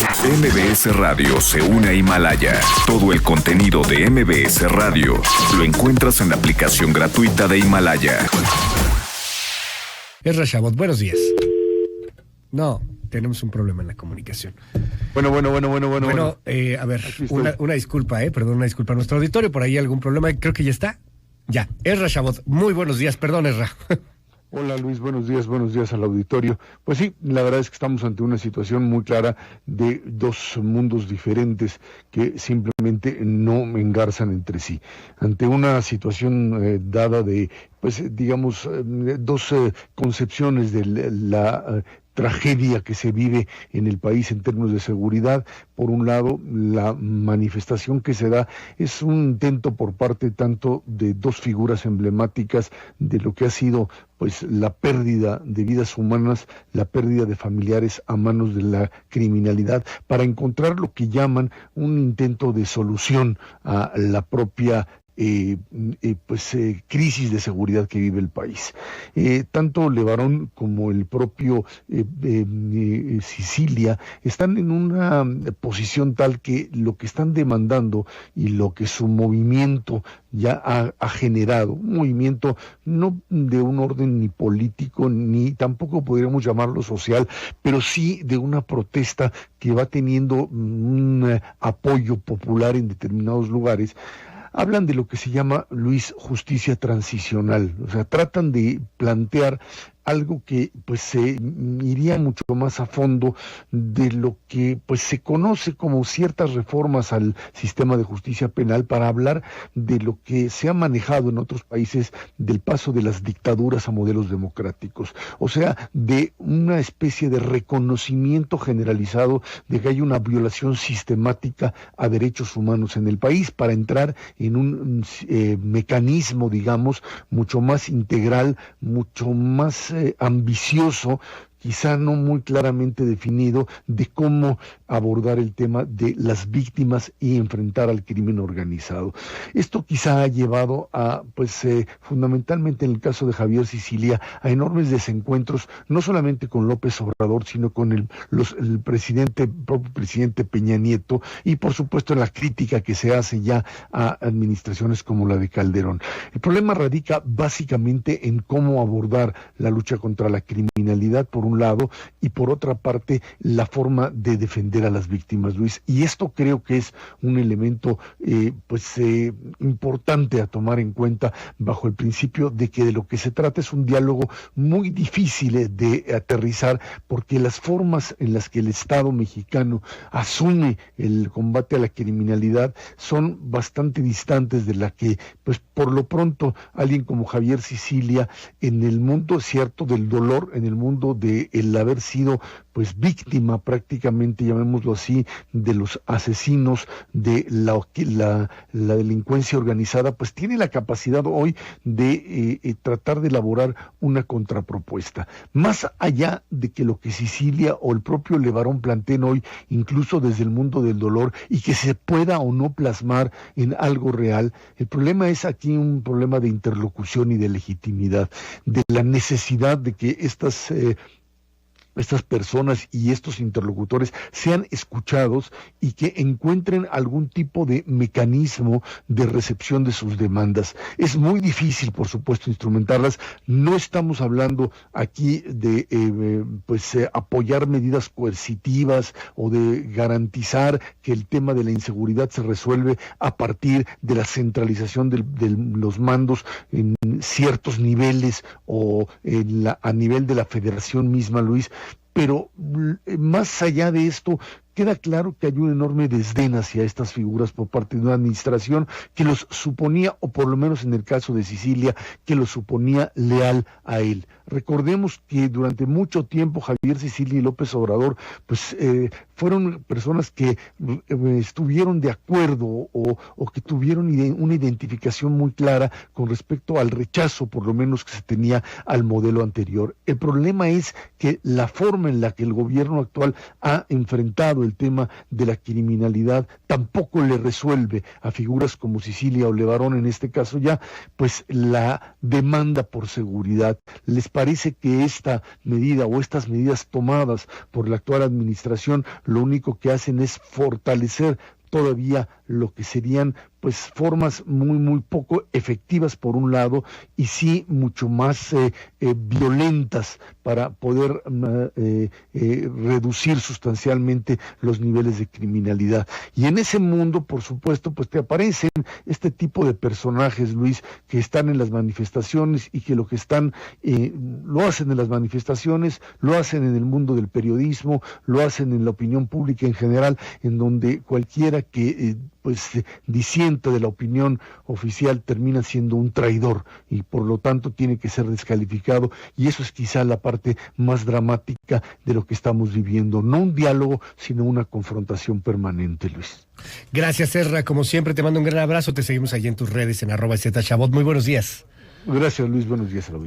MBS Radio se une a Himalaya. Todo el contenido de MBS Radio lo encuentras en la aplicación gratuita de Himalaya. Ezra Shabot, buenos días. No, tenemos un problema en la comunicación. Bueno. A ver, una disculpa, perdón, una disculpa a nuestro auditorio, por ahí algún problema, creo que ya está. Ya, Ezra Shabot, muy buenos días, perdón, Ezra. Hola Luis, buenos días al auditorio. Pues sí, la verdad es que estamos ante una situación muy clara de dos mundos diferentes que simplemente no engarzan entre sí. Ante una situación dada de, pues digamos, dos concepciones de la tragedia que se vive en el país en términos de seguridad. Por un lado, la manifestación que se da es un intento por parte tanto de dos figuras emblemáticas de lo que ha sido pues la pérdida de vidas humanas, la pérdida de familiares a manos de la criminalidad, para encontrar lo que llaman un intento de solución a la propia crisis de seguridad que vive el país. Tanto Levarón como el propio Sicilia están en una posición tal que lo que están demandando y lo que su movimiento ya ha generado, un movimiento no de un orden ni político, ni tampoco podríamos llamarlo social, pero sí de una protesta que va teniendo un apoyo popular en determinados lugares. Hablan de lo que se llama, Luis, justicia transicional. O sea, tratan de plantear algo que pues se iría mucho más a fondo de lo que pues se conoce como ciertas reformas al sistema de justicia penal, para hablar de lo que se ha manejado en otros países del paso de las dictaduras a modelos democráticos. O sea, de una especie de reconocimiento generalizado de que hay una violación sistemática a derechos humanos en el país, para entrar en un mecanismo, digamos, mucho más integral, mucho más ambicioso, quizá no muy claramente definido, de cómo abordar el tema de las víctimas y enfrentar al crimen organizado. Esto quizá ha llevado a, fundamentalmente en el caso de Javier Sicilia, a enormes desencuentros, no solamente con López Obrador, sino con el propio presidente Peña Nieto, y por supuesto la crítica que se hace ya a administraciones como la de Calderón. El problema radica básicamente en cómo abordar la lucha contra la criminalidad, por un lado, y por otra parte la forma de defender a las víctimas, Luis, y esto creo que es un elemento importante a tomar en cuenta, bajo el principio de que de lo que se trata es un diálogo muy difícil de aterrizar, porque las formas en las que el Estado mexicano asume el combate a la criminalidad son bastante distantes de la que, pues por lo pronto, alguien como Javier Sicilia, en el mundo cierto del dolor, en el mundo de el haber sido pues víctima prácticamente, llamémoslo así, de los asesinos, de la delincuencia organizada, pues tiene la capacidad hoy de tratar de elaborar una contrapropuesta. Más allá de que lo que Sicilia o el propio Levarón planteen hoy, incluso desde el mundo del dolor, y que se pueda o no plasmar en algo real, el problema es aquí un problema de interlocución y de legitimidad, de la necesidad de que estas personas y estos interlocutores sean escuchados y que encuentren algún tipo de mecanismo de recepción de sus demandas. Es muy difícil, por supuesto, instrumentarlas. No estamos hablando aquí de apoyar medidas coercitivas o de garantizar que el tema de la inseguridad se resuelve a partir de la centralización de los mandos en ciertos niveles o a nivel de la federación misma, Luis. Pero más allá de esto, queda claro que hay un enorme desdén hacia estas figuras por parte de una administración que los suponía, o por lo menos en el caso de Sicilia, que los suponía leal a él. Recordemos que durante mucho tiempo Javier Sicilia y López Obrador fueron personas que estuvieron de acuerdo o que tuvieron una identificación muy clara con respecto al rechazo, por lo menos, que se tenía al modelo anterior. El problema es que la forma en la que el gobierno actual ha enfrentado el tema de la criminalidad tampoco le resuelve a figuras como Sicilia o Levarón, en este caso ya, pues la demanda por seguridad. Les parece que esta medida o estas medidas tomadas por la actual administración lo único que hacen es fortalecer todavía lo que serían pues formas muy poco efectivas por un lado y sí mucho más violentas para poder reducir sustancialmente los niveles de criminalidad. Y en ese mundo, por supuesto, pues te aparecen este tipo de personajes, Luis, que están en las manifestaciones y que lo que están, lo hacen en las manifestaciones, lo hacen en el mundo del periodismo, lo hacen en la opinión pública en general, en donde cualquiera que pues disienta de la opinión oficial termina siendo un traidor y por lo tanto tiene que ser descalificado, y eso es quizá la parte más dramática de lo que estamos viviendo, no un diálogo sino una confrontación permanente, Luis. Gracias, Ezra, como siempre te mando un gran abrazo, te seguimos allí en tus redes en @zchabot. Muy buenos días. Gracias, Luis, buenos días a la